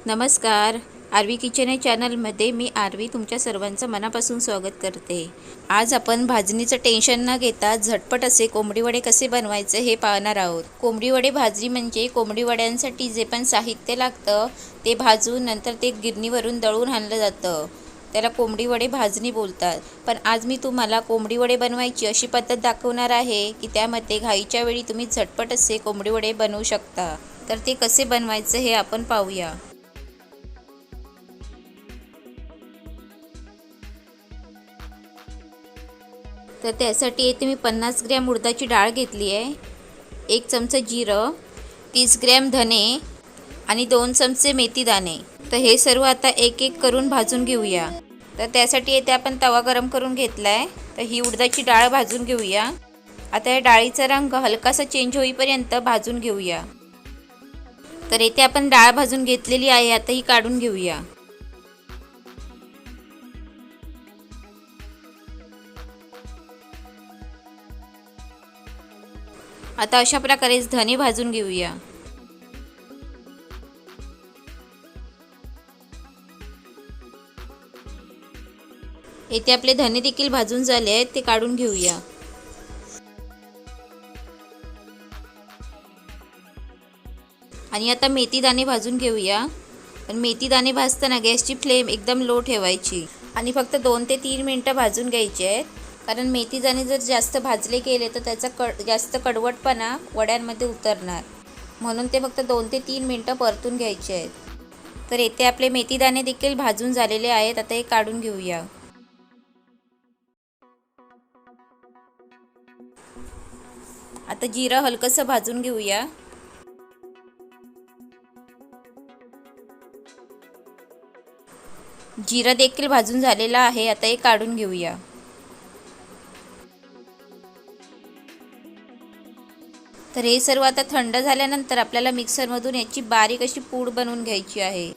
नमस्कार. RV kitchen या चॅनलमध्ये मी आरवी तुमच्या सर्वांचं मनापासून स्वागत करते. आज आपण भाजणीचं टेन्शन न घेता झटपट असे कोंबडी वडे कसे बनवायचे हे पाहणार आहोत. कोंबडी वडे भाजणी म्हणजे कोंबडी वड्यांसाठी जे पण साहित्य लागतं ते भाजून नंतर ते गिरणीवरून दळून आणलं जातं. त्याला कोंबडी वडे भाजणी बोलतात. पण आज मी तुम्हाला कोंबडी वडे बनवायची अशी पद्धत दाखवणार आहे की त्यामध्ये घाईच्या वेळी तुम्ही झटपट असे कोंबडी वडे बनवू शकता. तर ते कसे बनवायचे हे आपण पाहूया. तर त्यासाठी येथे मी 50 ग्रॅम उडदाची डाळ घेतली आहे, 1 चमचा जिरं, 30 ग्रॅम धने आणि 2 चमचे मेथी दाणे. तर हे सर्व आता एक एक करून भाजून घेऊया. तर त्यासाठी येथे आपण तवा गरम करून घेतला आहे. तर ही उडदाची डाळ भाजून घेऊया. आता या डाळीचा रंग हलकासा चेंज होईपर्यंत भाजून घेऊया. तर येथे आपण डाळ भाजून घेतलेली आहे, आता ही काढून घेऊया. आता अशा प्रकारे धने भाजून घेऊया. येथे आपले धने देखील भाजून झाले आहेत, ते काढून घेऊया. आणि आता मेथी दाणे भाजून घेऊया. पण मेथी दाणे भाजताना गॅसची फ्लेम एकदम लो ठेवायची आणि फक्त 2 ते 3 मिनिटं भाजून घ्यायचे आहेत. कारण मेथी दाणे जर जास्त भाजले गेले तर त्याचा जास्त कडवटपणा वड्यांमध्ये उतरणार, म्हणून ते फक्त 2 ते 3 मिनिटं परतून घ्यायचे आहेत. तर येथे आपले मेथी दाणे देखील भाजून झालेले आहेत, आता हे काढून घेऊया. आता जिरं हलकंसं भाजून घेऊया. जिरं देखील भाजून झालेलं आहे, आता हे काढून घेऊया. तर हे सर्व आता थंड झाल्यानंतर आपल्याला मिक्सरमधून याची बारीक अशी पूड बनवून घ्यायची आहे.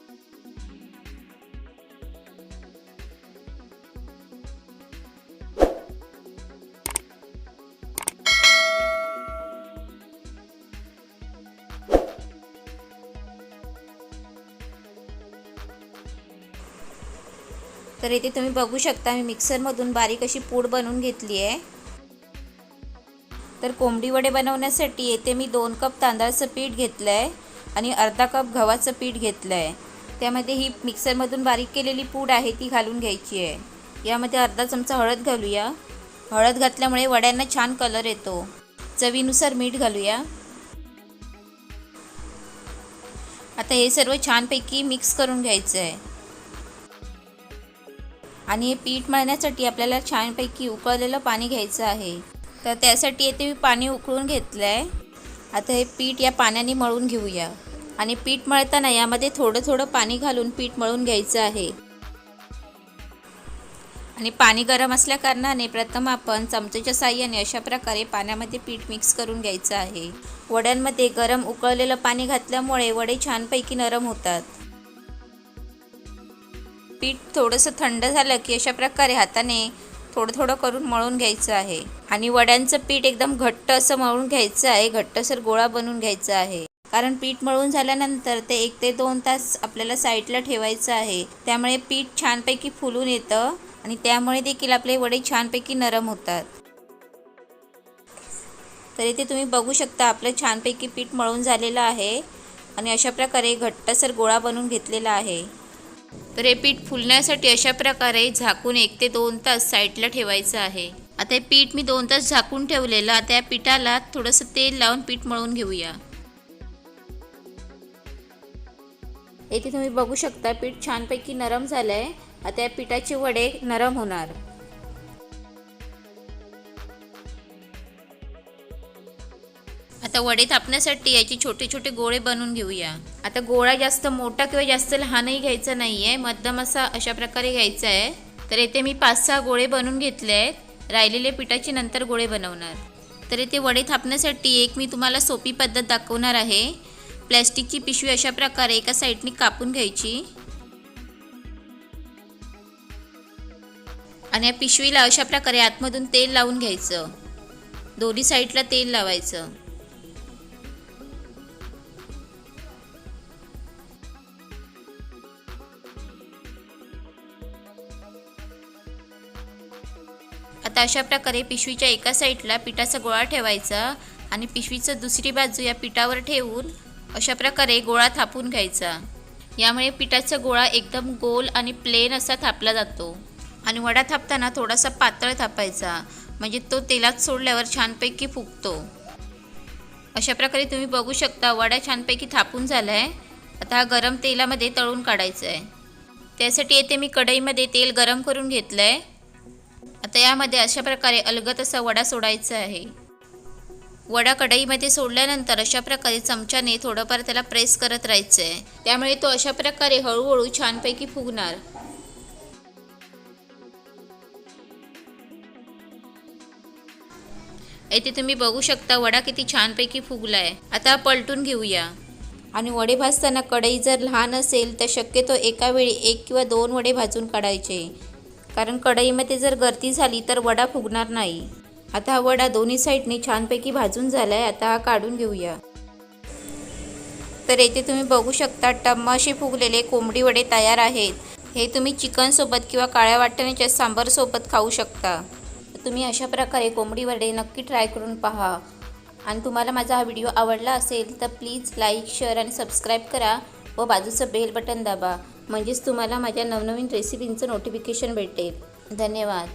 तर इथे तुम्ही बघू शकता मी मिक्सरमधून बारीक अशी पूड बनवून घेतली आहे. तर कोंबडी वडे बनवण्यासाठी येथे मी 2 कप तांदळाचं पीठ घेतलं आहे आणि अर्धा कप गव्हाचं पीठ घेतलं आहे. त्यामध्ये ही मिक्सरमधून बारीक केलेली पूड आहे ती घालून घ्यायची आहे. यामध्ये अर्धा चमचा हळद घालूया. हळद घातल्यामुळे वड्यांना छान कलर येतो. चवीनुसार मीठ घालूया. आता हे सर्व छानपैकी मिक्स करून घ्यायचं आहे. आणि हे पीठ मळण्यासाठी आपल्याला छानपैकी उकळलेलं पाणी घ्यायचं आहे. तर त्यासाठी येथे मी पाणी उकळून घेतलं आहे. आता हे पीठ या पाण्याने मळून घेऊया. आणि पीठ मळताना यामध्ये थोडं थोडं पाणी घालून पीठ मळून घ्यायचं आहे. आणि पाणी गरम असल्याकारणाने प्रथम आपण चमच्याच्या साहाय्याने अशा प्रकारे पाण्यामध्ये पीठ मिक्स करून घ्यायचं आहे. वड्यांमध्ये गरम उकळलेलं पाणी घातल्यामुळे वडे छानपैकी नरम होतात. पीठ थोडंसं थंड झालं की अशा प्रकारे हाताने थोडं थोडं करून मळून घ्यायचं आहे. आणि वड्यांचं पीठ एकदम घट्ट असं मळून घ्यायचं आहे. घट्टसर गोळा बनवून घ्यायचा आहे. कारण पीठ मळून झाल्यानंतर ते 1 ते 2 तास आपल्याला साईडला ठेवायचं आहे. त्यामुळे पीठ छानपैकी फुलून येतं आणि त्यामुळे देखील आपले वडे छानपैकी नरम होतात. तर इथे तुम्ही बघू शकता आपलं छानपैकी पीठ मळून झालेलं आहे आणि अशा प्रकारे घट्टसर गोळा बनवून घेतलेला आहे. तर हे पीठ फुलण्यासाठी अशा प्रकारे झाकून 1 ते 2 तास साईडला ठेवायचं आहे. आता हे पीठ मी 2 तास झाकून ठेवलेलं. आता या पिठाला थोडंसं तेल लावून पीठ मळून घेऊया. इथे तुम्ही बघू शकता पीठ छानपैकी नरम झालं आहे. आता या पिठाचे वडे नरम होणार. आता वडे थापण्यासाठी याचे छोटे छोटे गोळे बनवून घेऊया. आता गोळा जास्त मोठा किंवा जास्त लहानही घ्यायचा नाही आहे, मध्यम अशा प्रकारे घ्यायचा आहे. तर इथे मी 5-6 गोळे बनवून घेतले आहेत. राहिलेले पिठाचे नंतर गोळे बनवणार. तर इथे वडे थापण्यासाठी एक मी तुम्हाला सोपी पद्धत दाखवणार आहे. प्लॅस्टिकची पिशवी अशा प्रकारे एका साईडने कापून घ्यायची आणि या पिशवीला अशा प्रकारे आतमधून तेल लावून घ्यायचं. दोन्ही साईडला तेल लावायचं. आता अशा प्रकारे पिशवीच्या एका साईडला पिठाचा गोळा ठेवायचा आणि पिशवीचं दुसरी बाजू या पिठावर ठेवून अशा प्रकारे गोळा थापून घ्यायचा। यामुळे पिठाचा गोळा एकदम गोल आणि प्लेन असा थापला जातो। आणि वडा थापताना थोडासा पातळ थापायचा, म्हणजे तो तेलात सोडल्यावर छानपैकी फुगतो। अशा प्रकारे तुम्ही बघू शकता वडा छानपैकी थापून झाला आहे। आता हा गरम तेलामध्ये तळून काढायचा आहे। त्यासाठी येथे मी कढईमध्ये तेल गरम करून घेतलं आहे। आता यामध्ये अशा प्रकारे अलगद असा वडा सोडायचा आहे। वडा कढईमध्ये सोडल्यानंतर अशा प्रकारे चमच्याने थोडंफार त्याला प्रेस करत राहायचं आहे, त्यामुळे तो अशा प्रकारे हळूहळू छानपैकी फुगणार। येथे तुम्ही बघू शकता वडा किती छानपैकी फुगला आहे। आता पलटून घेऊया। आणि वडे भाजताना कढई जर लहान असेल तर शक्यतो एका वेळी 1 किंवा 2 वडे भाजून काढायचे, कारण कढईमध्ये जर गर्दी झाली तर वडा फुगणार नाही। आता हा वडा दोन्ही साईडने छानपैकी भाजून झाला आहे। आता हा काढून घेऊया। तर येथे तुम्ही बघू शकता टम्म असे फुगलेले कोंबडी वडे तयार आहेत। हे तुम्ही चिकनसोबत किंवा काळ्या वाटाण्याच्या सांबारसोबत खाऊ शकता। तर तुम्ही अशा प्रकारे कोंबडी वडे नक्की ट्राय करून पहा। आणि तुम्हाला माझा हा व्हिडिओ आवडला असेल तर प्लीज लाईक, शेअर आणि सबस्क्राईब करा व बाजूचं बेल बटन दाबा, म्हणजेच तुम्हाला माझ्या नवनवीन रेसिपींचं नोटिफिकेशन भेटेल। धन्यवाद।